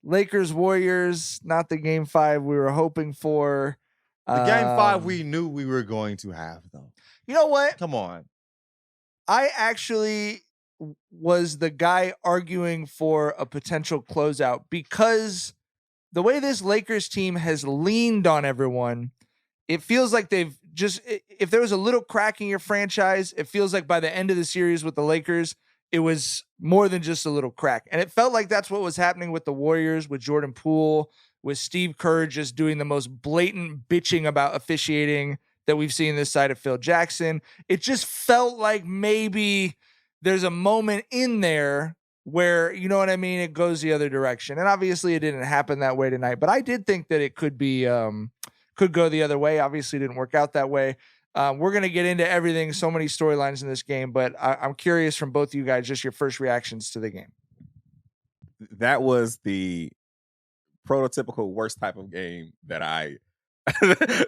Lakers Warriors, not the game 5 we were hoping for. The game 5 we knew we were going to have, though. You know what? Come on. I actually was the guy arguing for a potential closeout because the way this Lakers team has leaned on everyone, it feels like they've just, if there was a little crack in your franchise, it feels like by the end of the series with the Lakers, it was more than just a little crack. And it felt like that's what was happening with the Warriors, with Jordan Poole, with Steve Kerr just doing the most blatant bitching about officiating that we've seen this side of Phil Jackson. It just felt like maybe there's a moment in there where, you know what I mean, it goes the other direction. And obviously it didn't happen that way tonight, but I did think that it could be, could go the other way. Obviously it didn't work out that way. We're going to get into everything, so many storylines in this game, but I'm curious from both of you guys, just your first reactions to the game. That was the prototypical worst type of game that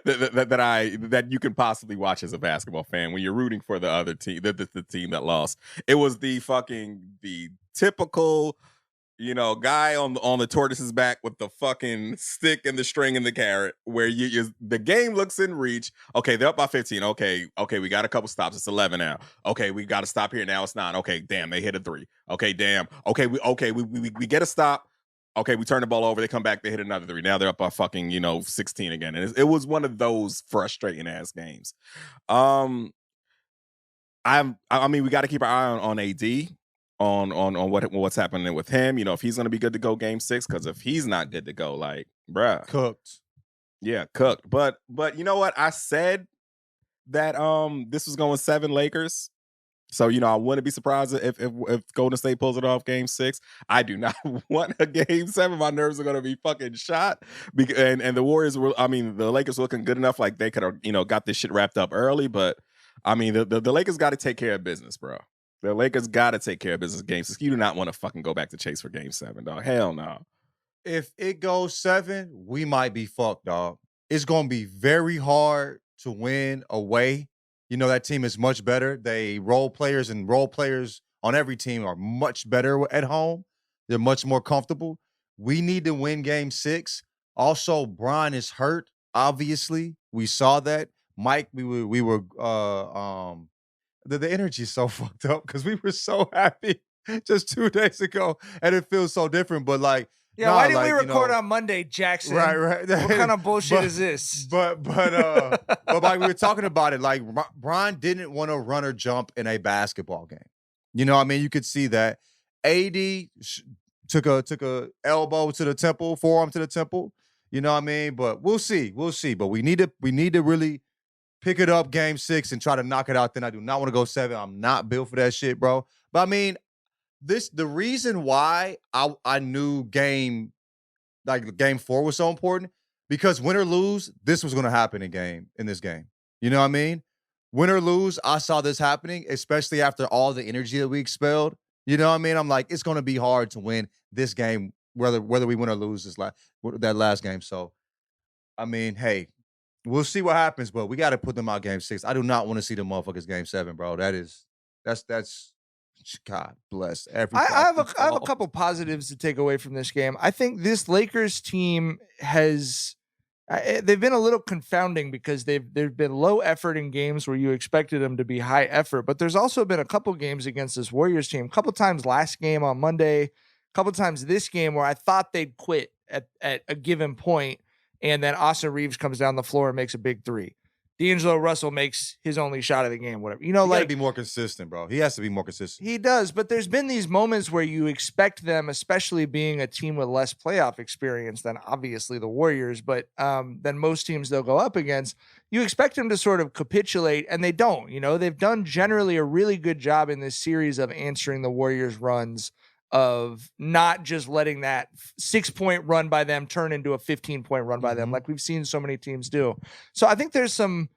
that you can possibly watch as a basketball fan when you're rooting for the other team, the team that lost. It was the typical, guy on the tortoise's back with the fucking stick and the string and the carrot, where the game looks in reach. Okay, they're up by 15. Okay, we got a couple stops. It's 11 now. Okay, we got to stop here now. It's 9. Okay, damn, they hit a 3. Okay, damn. Okay, we get a stop. Okay, we turn the ball over. They come back. They hit another 3. Now they're up by fucking 16 again. And it was one of those frustrating ass games. I mean, we got to keep our eye on AD. On what's happening with him, if he's gonna be good to go game 6, because if he's not good to go, like, bruh, cooked. Yeah, cooked. But you know what? I said that this was going 7 Lakers. So, I wouldn't be surprised if Golden State pulls it off game 6. I do not want a game 7. My nerves are gonna be fucking shot. And the Warriors the Lakers were looking good enough, like they could have, got this shit wrapped up early. But I mean, the Lakers got to take care of business, bro. The Lakers got to take care of business game 6. You do not want to fucking go back to chase for game 7, dog. Hell no. If it goes 7, we might be fucked, dog. It's going to be very hard to win away. That team is much better. Role players on every team are much better at home. They're much more comfortable. We need to win game 6. Also, Bron is hurt, obviously. We saw that. Mike, we were the energy is so fucked up because we were so happy just 2 days ago, and it feels so different. But why didn't we record on Monday, Jackson? Right. What kind of bullshit is this? But like we were talking about it, like Bron didn't want to run or jump in a basketball game. You could see that. AD took a elbow to the temple, forearm to the temple. But we'll see. But we need to really pick it up game 6 and try to knock it out. Then I do not want to go 7. I'm not built for that shit, bro. But I mean, the reason why I knew game 4 was so important, because win or lose, this was going to happen in this game. You know what I mean? Win or lose, I saw this happening, especially after all the energy that we expelled. You know what I mean? I'm like, it's going to be hard to win this game, whether we win or lose that last game. So, I mean, hey, we'll see what happens, but we got to put them out game 6. I do not want to see the motherfuckers game 7, bro. That's God bless everybody. I have a couple positives to take away from this game. I think this Lakers team they've been a little confounding because they've been low effort in games where you expected them to be high effort, but there's also been a couple games against this Warriors team, a couple times last game on Monday, a couple times this game where I thought they'd quit at a given point. And then Austin Reeves comes down the floor and makes a big 3. D'Angelo Russell makes his only shot of the game, whatever. He gotta be more consistent, bro. He has to be more consistent. He does, but there's been these moments where you expect them, especially being a team with less playoff experience than obviously the Warriors, but than most teams they'll go up against. You expect them to sort of capitulate, and they don't. They've done generally a really good job in this series of answering the Warriors' runs, of not just letting that 6-point run by them turn into a 15-point run by them, like we've seen so many teams do. So I think there's some,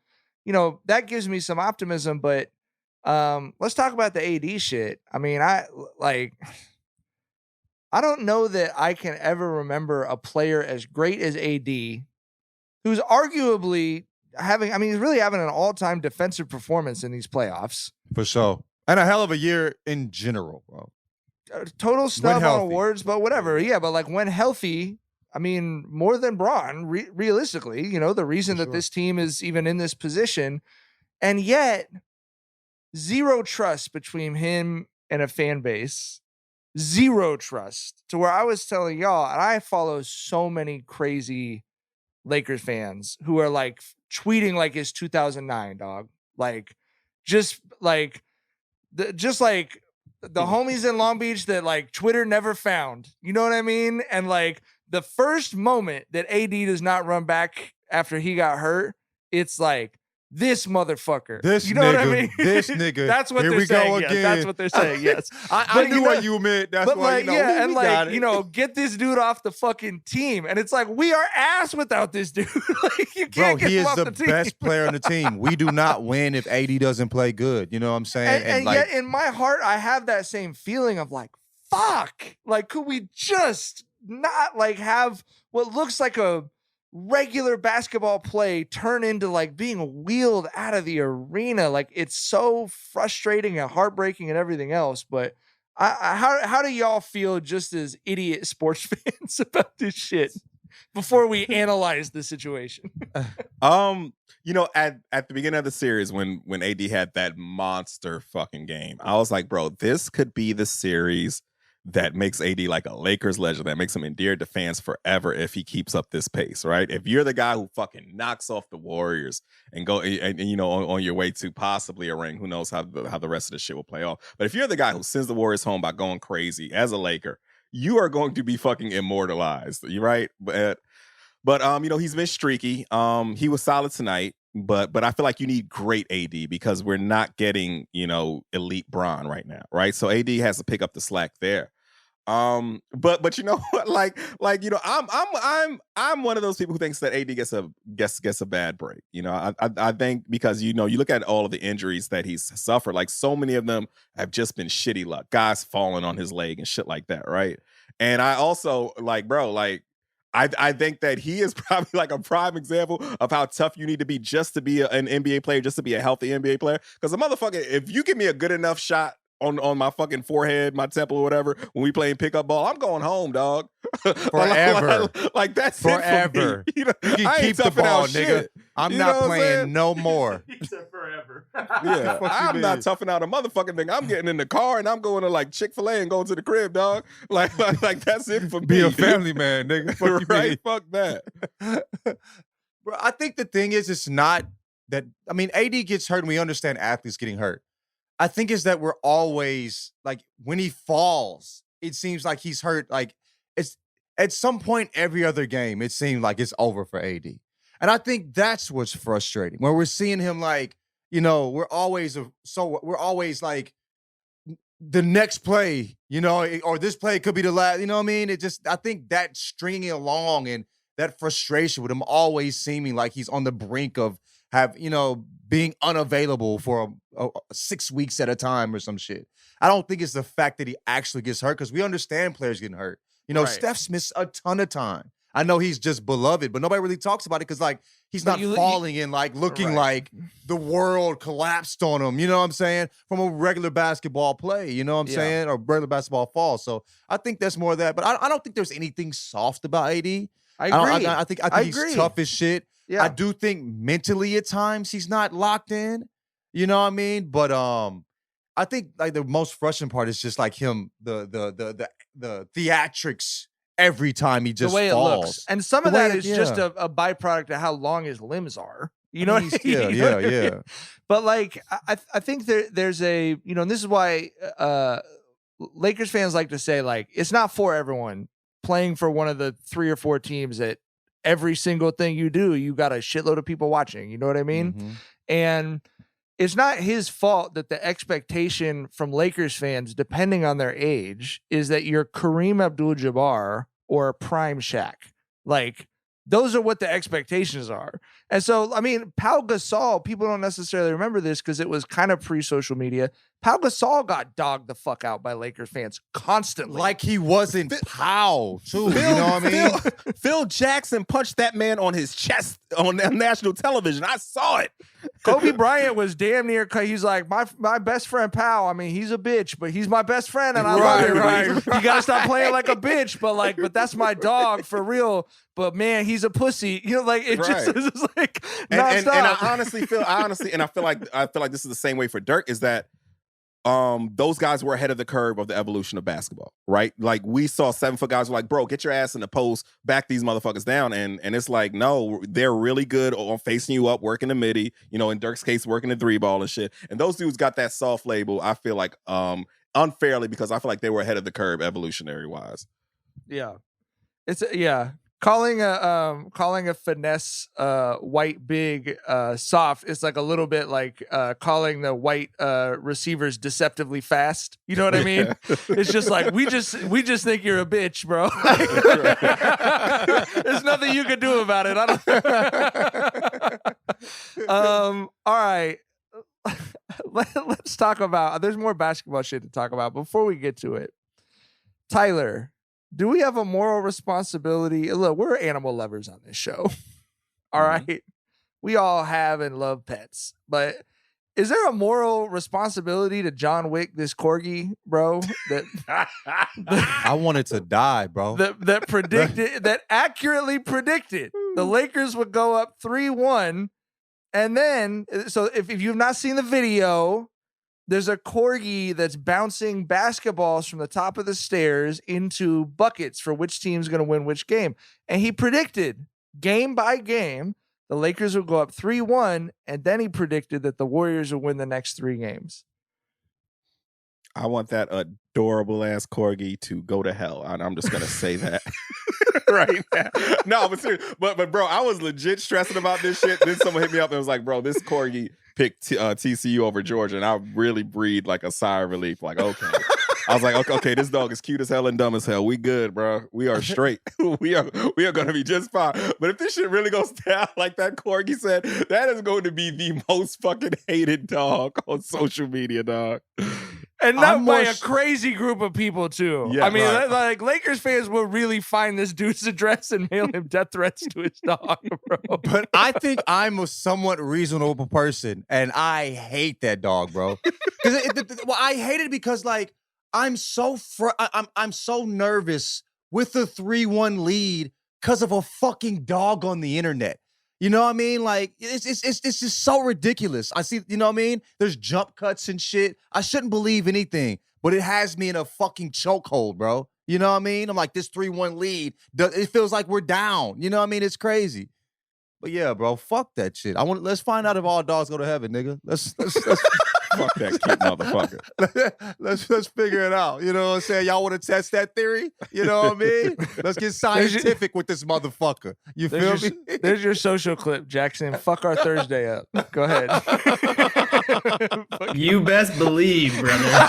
that gives me some optimism, but let's talk about the AD shit. I mean, I don't know that I can ever remember a player as great as AD, who's arguably he's really having an all-time defensive performance in these playoffs. For sure. And a hell of a year in general, bro. total snub on healthy. awards, but whatever. Yeah, but like when healthy, I mean, more than Braun, realistically, the reason that this team is even in this position, and yet zero trust between him and a fan base, zero trust, to where I was telling y'all, and I follow so many crazy Lakers fans who are like tweeting like it's 2009, dog. Like, just like the homies in Long Beach that like Twitter never found. You know what I mean? And like the first moment that AD does not run back after he got hurt, it's like, this motherfucker. You know what I mean? This nigga. That's what Here they're we saying. go yes. again. That's what they're saying. Yes. I knew what you meant. That's but why, like, we and got like, it. get this dude off the fucking team. And it's like, we are ass without this dude. Like, you can't get he him is off the the team. best player on the team. We do not win if AD doesn't play good. You know what I'm saying? And like, yet in my heart, I have that same feeling of like, fuck. Like, could we just not like have what looks like a regular basketball play turn into like being wheeled out of the arena? Like, it's so frustrating and heartbreaking and everything else. But how do y'all feel just as idiot sports fans about this shit before we analyze the situation? At the beginning of the series when AD had that monster fucking game, I was like, bro, this could be the series that makes AD like a Lakers legend, that makes him endeared to fans forever if he keeps up this pace, right? If you're the guy who fucking knocks off the Warriors and go and on your way to possibly a ring, who knows how the rest of the shit will play off. But if you're the guy who sends the Warriors home by going crazy as a Laker, you are going to be fucking immortalized, right? But he's been streaky. He was solid tonight. But I feel like you need great AD because we're not getting, elite Bron right now, right? So AD has to pick up the slack there. But you know what? I'm one of those people who thinks that AD gets a bad break. I think because you look at all of the injuries that he's suffered, like so many of them have just been shitty luck, guys falling on his leg and shit like that, right? And I also I think that he is probably like a prime example of how tough you need to be just to be an NBA player, just to be a healthy NBA player. Because a motherfucker, if you give me a good enough shot on my fucking forehead, my temple or whatever, when we playing pickup ball, I'm going home, dog. Forever. like that's forever. It for me. You can I ain't keep the toughing ball, out nigga. shit. I'm You not know what I'm playing saying? no more. He said forever. Yeah, Fuck you I'm not mean? toughing out a motherfucking thing. I'm getting in the car and I'm going to like Chick-fil-A and going to the crib, dog. Like that's it for me. Be a family man, nigga. Fuck you right? mean? Fuck that. Bro, I think the thing is, it's not that. I mean, AD gets hurt, and we understand athletes getting hurt. I think is that we're always like when he falls, it seems like he's hurt. Like it's at some point every other game, it seems like it's over for AD, and I think that's what's frustrating. Where we're seeing him like, we're always like the next play, or this play could be the last. You know what I mean? I think that stringing it along and that frustration with him always seeming like he's on the brink of being unavailable for 6 weeks at a time or some shit. I don't think it's the fact that he actually gets hurt because we understand players getting hurt. Right. Steph's missed a ton of time. I know he's just beloved, but nobody really talks about it because he's not falling and looking like the world collapsed on him. You know what I'm saying? From a regular basketball play, you know what I'm saying? Or regular basketball fall. So I think that's more of that. But I don't think there's anything soft about AD. I agree. I think he's agree. tough as shit. Yeah. I do think mentally at times he's not locked in. You know what I mean? But I think like the most frustrating part is just like him, the theatrics every time he just the way falls. it looks. And some of that is just a byproduct of how long his limbs are. You know what I mean? Yeah. But like I think there's a, and this is why Lakers fans like to say like it's not for everyone playing for one of the 3 or 4 teams that every single thing you do, you got a shitload of people watching. You know what I mean? Mm-hmm. And it's not his fault that the expectation from Lakers fans, depending on their age, is that you're Kareem Abdul-Jabbar or Prime Shaq. Like, those are what the expectations are. And so, I mean, Pau Gasol, people don't necessarily remember this because it was kind of pre-social media. Pau Gasol got dogged the fuck out by Lakers fans constantly. Like he wasn't Pau, too. You know what I mean? Phil Jackson punched that man on his chest on national television. I saw it. Kobe Bryant was damn near. He's like my best friend, pal. I mean, he's a bitch, but he's my best friend, and I love him. Right. You gotta stop playing like a bitch, but that's my dog for real. But man, he's a pussy. You know, like it just Right. is just like and nonstop. I honestly feel like this is the same way for Dirk, is that those guys were ahead of the curve of the evolution of basketball, right? Like we saw 7-foot guys were like, bro, get your ass in the post, back these motherfuckers down. And it's like, no, they're really good on facing you up, working the midi, you know, in Dirk's case, working the 3-ball and shit. And those dudes got that soft label, I feel like, unfairly, because I feel like they were ahead of the curve evolutionary wise. Yeah. Calling a finesse white big soft is like a little bit like calling the white receivers deceptively fast. You know what I mean? It's just like we just think you're a bitch, bro. There's nothing you can do about it. All right. Let's talk about. There's more basketball shit to talk about. Before we get to it, Tyler, do we have a moral responsibility? Look, we're animal lovers on this show. All right. We all have and love pets. But is there a moral responsibility to John Wick, this corgi, bro? I wanted to die, bro. That accurately predicted the Lakers would go up 3-1. And then, so if you've not seen the video, there's a corgi that's bouncing basketballs from the top of the stairs into buckets for which team's going to win which game. And he predicted game by game, the Lakers would go up 3-1. And then he predicted that the Warriors would win the next 3 games. I want that adorable ass corgi to go to hell. I'm just gonna say that right now. No, but seriously, but bro, I was legit stressing about this shit. Then someone hit me up and was like, "Bro, this corgi picked TCU over Georgia," and I really breathed like a sigh of relief. Like, okay. I was like, okay, this dog is cute as hell and dumb as hell. We good, bro. We are straight. we are gonna be just fine. But if this shit really goes down like that corgi said, that is going to be the most fucking hated dog on social media, dog. And not by a crazy group of people, too. Yeah, I mean, right. like Lakers fans will really find this dude's address and mail him death threats to his dog, bro. But I think I'm a somewhat reasonable person, and I hate that dog, bro. Well, I hate it because, like, I'm so nervous with the 3-1 lead because of a fucking dog on the internet. You know what I mean? Like, it's just so ridiculous. I see, you know what I mean? There's jump cuts and shit. I shouldn't believe anything, but it has me in a fucking chokehold, bro. You know what I mean? I'm like, this 3-1 lead, it feels like we're down. You know what I mean? It's crazy. But yeah, bro, fuck that shit. Let's find out if all dogs go to heaven, nigga. Let's fuck that cute motherfucker. Let's figure it out. You know what I'm saying? Y'all want to test that theory? You know what I mean? Let's get scientific with this motherfucker. You feel me? There's your social clip, Jackson. Fuck our Thursday up. Go ahead. You best believe, brother.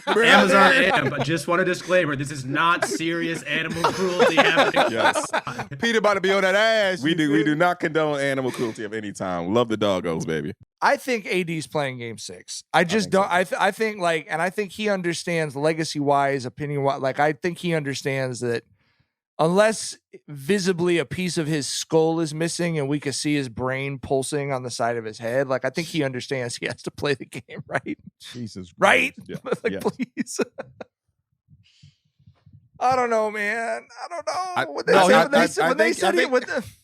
Amazon, but just want a disclaimer: this is not serious animal cruelty happening. Yes, Peter about to be on that ass. We do not condone animal cruelty of any time. Love the doggos, baby. I think AD's playing game 6. I just don't. So. I think like, and I think he understands legacy wise, opinion wise. Like, I think he understands that unless visibly a piece of his skull is missing and we can see his brain pulsing on the side of his head, like I think he understands he has to play the game right. Jesus, right? Yeah. Like, Yeah. please. I don't know, man. I don't know.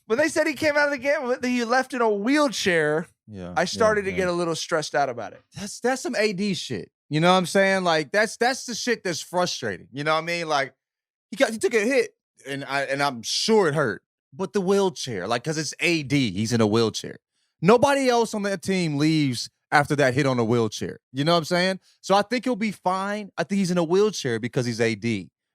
When they said he came out of the game, he left in a wheelchair. Yeah, I started to get a little stressed out about it. That's some AD shit. You know what I'm saying? Like that's the shit that's frustrating. You know what I mean? Like he took a hit and I'm sure it hurt. But the wheelchair, like, cause it's AD, he's in a wheelchair. Nobody else on that team leaves after that hit on a wheelchair. You know what I'm saying? So I think he'll be fine. I think he's in a wheelchair because he's AD.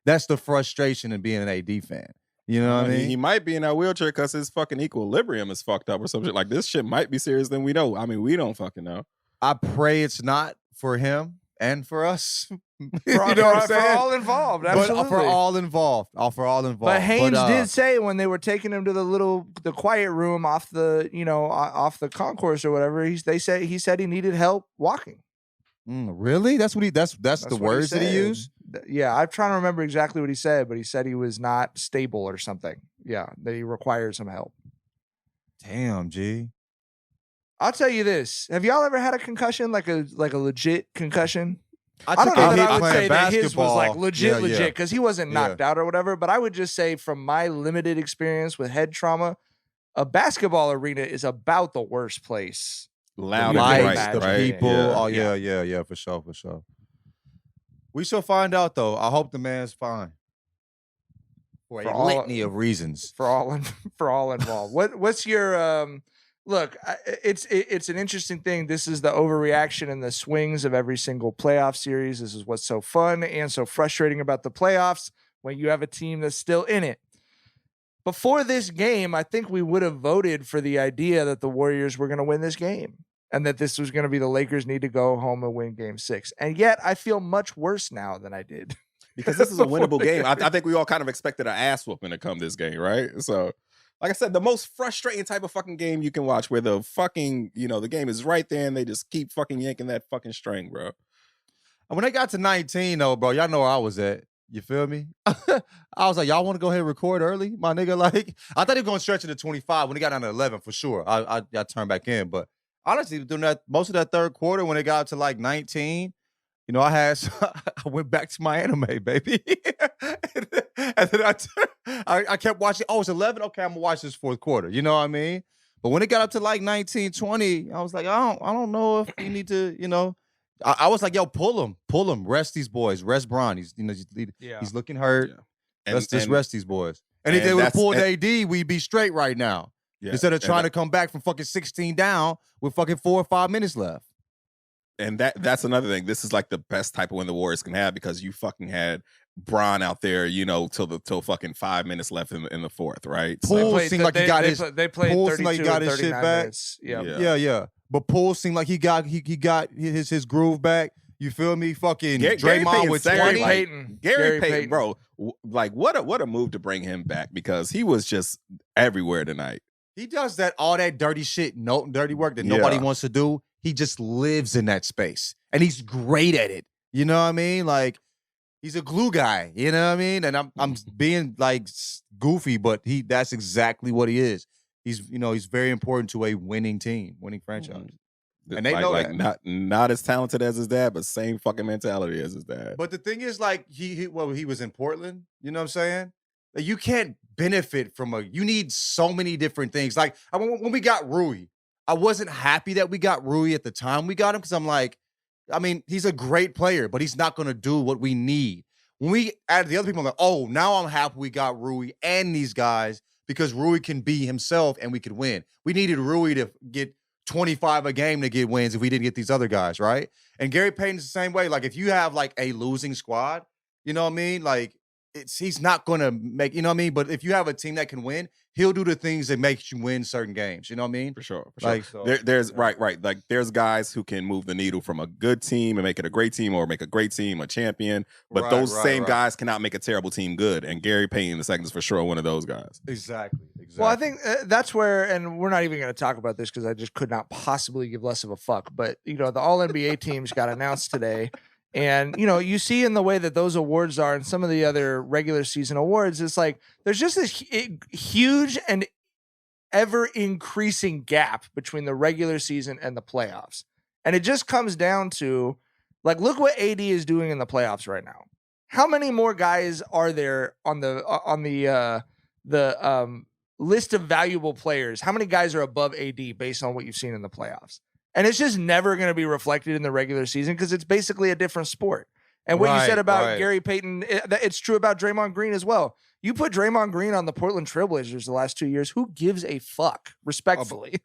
That's the frustration in being an AD fan. You know what I mean? He might be in that wheelchair because his fucking equilibrium is fucked up or some shit. Like, this shit might be serious than we know. I mean, we don't fucking know. I pray it's not for him and for us. For all involved. Absolutely. But for all involved. But Haynes did say when they were taking him to the quiet room off the, off the concourse or whatever, he said he needed help walking. Really? That's the words that he used? Yeah, I'm trying to remember exactly what he said, but he said he was not stable or something. Yeah, that he required some help. Damn, G. I'll tell you this. Have y'all ever had a concussion, like a legit concussion? I took don't know a that hit I would playing say that his was like basketball. legit, Yeah. because he wasn't knocked out or whatever. But I would just say from my limited experience with head trauma, a basketball arena is about the worst place. Loud You and can bright, imagine. the right? people. Yeah. Oh yeah, for sure. We shall find out though. I hope the man's fine. For For a all- litany of reasons. for all involved. What's your look? It's an interesting thing. This is the overreaction and the swings of every single playoff series. This is what's so fun and so frustrating about the playoffs when you have a team that's still in it. Before this game, I think we would have voted for the idea that the Warriors were going to win this game and that this was going to be the Lakers need to go home and win game 6. And yet I feel much worse now than I did. Because this is a winnable game. I think we all kind of expected an ass whooping to come this game, right? So, like I said, the most frustrating type of fucking game you can watch where the fucking, the game is right there and they just keep fucking yanking that fucking string, bro. And when they got to 19, though, bro, y'all know where I was at. You feel me? I was like, y'all want to go ahead and record early? My nigga, like, I thought he was going to stretch it to 25 when they got down to 11 for sure. I turned back in. But honestly, during that most of that third quarter when it got to like 19, I went back to my anime, baby. and then I kept watching. Oh, it's 11? Okay, I'm going to watch this fourth quarter. You know what I mean? But when it got up to like 19, 20, I was like, I don't know if you need to, I was like, yo, pull him. Rest these boys. Rest Bron. He's looking hurt. Yeah. Let's just rest these boys. And if they would have pulled AD, we'd be straight right now. Yeah. Instead of trying to come back from fucking 16 down with fucking 4 or 5 minutes left. And that's another thing. This is like the best type of win the Warriors can have because you fucking had Bron out there, till fucking 5 minutes left in the fourth, right? Poole seemed like he got his. They played Poole 32 seemed like he got and his shit 39 back. minutes. Yep. Yeah. But Poole seemed like he got his groove back. You feel me? Fucking Gary Draymond Payton with said, 20. Payton. Gary Payton, bro. Like what a move to bring him back because he was just everywhere tonight. He does all that dirty shit, dirty work that nobody wants to do. He just lives in that space. And he's great at it. You know what I mean? Like, he's a glue guy. You know what I mean? And I'm being like goofy, but that's exactly what he is. He's very important to a winning team, winning franchise. And they know that. Not as talented as his dad, but same fucking mentality as his dad. But the thing is, like, he was in Portland. You know what I'm saying? Like, you can't benefit from you need so many different things. Like, when we got Rui, I wasn't happy that we got Rui at the time we got him because I'm like, I mean, he's a great player, but he's not going to do what we need. When we added the other people, I'm like, oh, now I'm happy we got Rui and these guys because Rui can be himself and we could win. We needed Rui to get 25 a game to get wins if we didn't get these other guys, right? And Gary Payton's the same way. Like, if you have, like, a losing squad, you know what I mean? Like, he's not going to make, you know what I mean? But if you have a team that can win, he'll do the things that make you win certain games. You know what I mean? For sure. Like, so, there's right. Like, there's guys who can move the needle from a good team and make it a great team or make a great team a champion. But those same guys cannot make a terrible team good. And Gary Payton II is for sure one of those guys. Exactly. Well, I think that's where, and we're not even going to talk about this because I just could not possibly give less of a fuck. But, the All-NBA teams got announced today. And, you see in the way that those awards are and some of the other regular season awards, it's like there's just this huge and ever increasing gap between the regular season and the playoffs. And it just comes down to, like, look what AD is doing in the playoffs right now. How many more guys are there on the list of valuable players? How many guys are above AD based on what you've seen in the playoffs? And it's just never going to be reflected in the regular season because it's basically a different sport. And what you said about Gary Payton, it's true about Draymond Green as well. You put Draymond Green on the Portland Trailblazers the last 2 years, who gives a fuck, respectfully?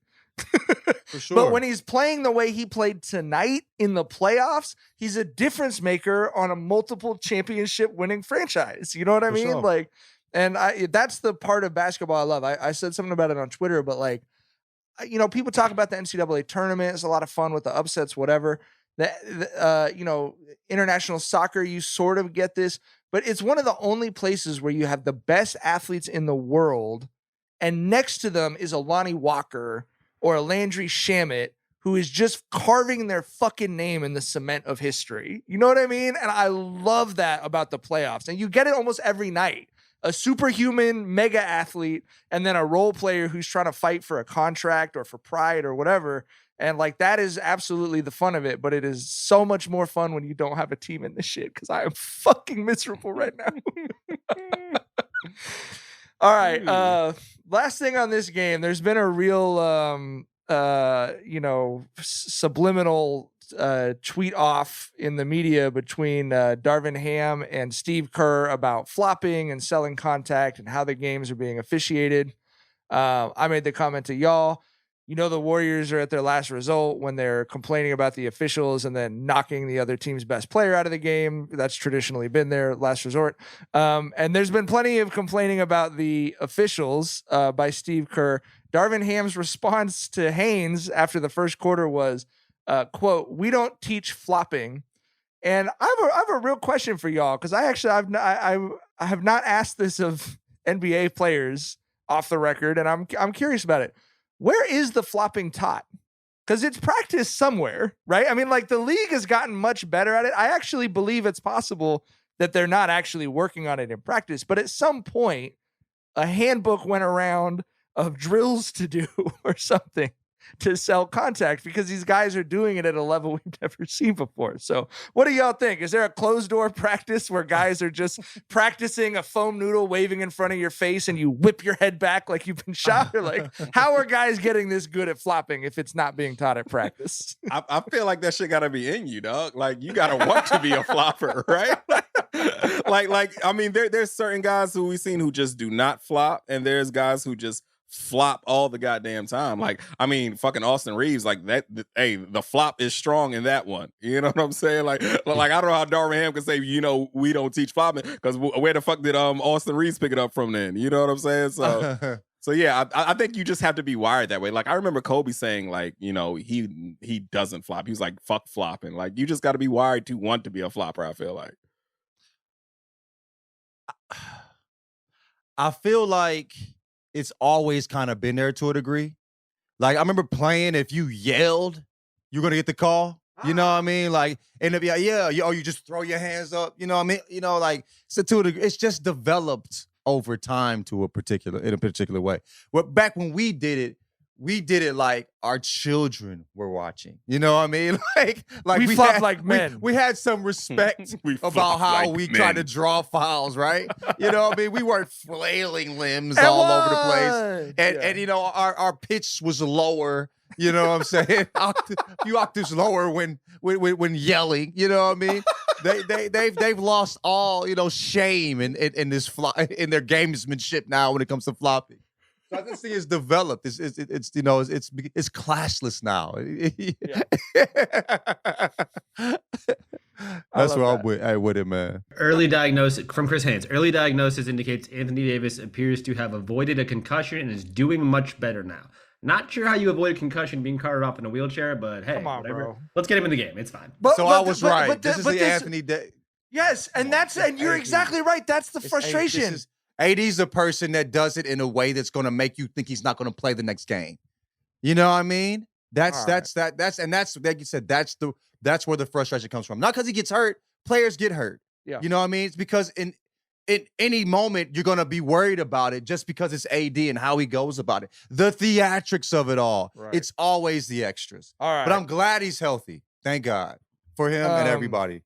For sure. But when he's playing the way he played tonight in the playoffs, he's a difference maker on a multiple championship winning franchise. You know what I mean? Sure. Like, and that's the part of basketball I love. I said something about it on Twitter, but like, people talk about the NCAA tournament. It's a lot of fun with the upsets, whatever. International soccer, you sort of get this, but it's one of the only places where you have the best athletes in the world, and next to them is a Lonnie Walker or a Landry Shamet who is just carving their fucking name in the cement of history. You know what I mean? And I love that about the playoffs. And you get it almost every night. a superhuman mega athlete and then a role player who's trying to fight for a contract or for pride or whatever. And like that is absolutely the fun of it, but it is so much more fun when you don't have a team in this shit because I am fucking miserable right now. All right. Last thing on this game, there's been a real subliminal tweet off in the media between Darvin Ham and Steve Kerr about flopping and selling contact and how the games are being officiated. I made the comment to y'all. You know, the Warriors are at their last result when they're complaining about the officials and then knocking the other team's best player out of the game. That's traditionally been their last resort. And there's been plenty of complaining about the officials by Steve Kerr. Darvin Ham's response to Haynes after the first quarter was, quote, "We don't teach flopping." And I have a real question for y'all because I have not asked this of NBA players off the record, and I'm curious about it. Where is the flopping taught? Because it's practiced somewhere, right? I mean, like the league has gotten much better at it. I actually believe it's possible that they're not actually working on it in practice, but at some point, a handbook went around of drills to do or something to sell contact because these guys are doing it at a level we've never seen before. So what do y'all think? Is there a closed door practice where guys are just practicing a foam noodle waving in front of your face and you whip your head back like you've been shot? Or like, how are guys getting this good at flopping if it's not being taught at practice? I feel like that shit gotta be in you, dog. Like you gotta want to be a flopper, right? I mean, there's certain guys who we've seen who just do not flop, and there's guys who just flop all the goddamn time. Like, I mean, fucking Austin Reeves, like that. Hey, the flop is strong in that one. You know what I'm saying? Like I don't know how Darvin Ham can say, you know, we don't teach flopping because where the fuck did Austin Reeves pick it up from then? You know what I'm saying? So. So yeah, I think you just have to be wired that way. Like I remember Kobe saying, like, you know, he doesn't flop. He was like, fuck flopping. Like you just got to be wired to want to be a flopper. I feel like. I feel like it's always kind of been there to a degree. Like I remember playing, if you yelled, you're gonna get the call. You know what I mean? Like, and if you just throw your hands up. You know what I mean? You know, like so to a degree, it's just developed over time in a particular way. Well, back when we did it like our children were watching. You know what I mean? Like we flopped like men. We had some respect about how we tried to draw fouls, right? You know what I mean? We weren't flailing limbs all over the place. And you know, our pitch was lower. You know what I'm saying? A few octaves lower when yelling. You know what I mean? They've lost all, you know, shame in in their gamesmanship now when it comes to flopping. So this thing is developed. It's you know it's classless now. That's what I'm with it, man. Early diagnosis from Chris Haynes. Early diagnosis indicates Anthony Davis appears to have avoided a concussion and is doing much better now. Not sure how you avoid a concussion being carted off in a wheelchair, but hey, whatever. Bro. Let's get him in the game. It's fine. I was right. This is the Anthony Davis. Yes, and you're exactly right. That's the frustration. AD's a person that does it in a way that's going to make you think he's not going to play the next game. You know what I mean? That's like you said, that's where the frustration comes from. Not because he gets hurt. Players get hurt. Yeah. You know what I mean? It's because in any moment you're going to be worried about it just because it's AD and how he goes about it. The theatrics of it all. Right. It's always the extras. All right. But I'm glad he's healthy. Thank God for him and everybody.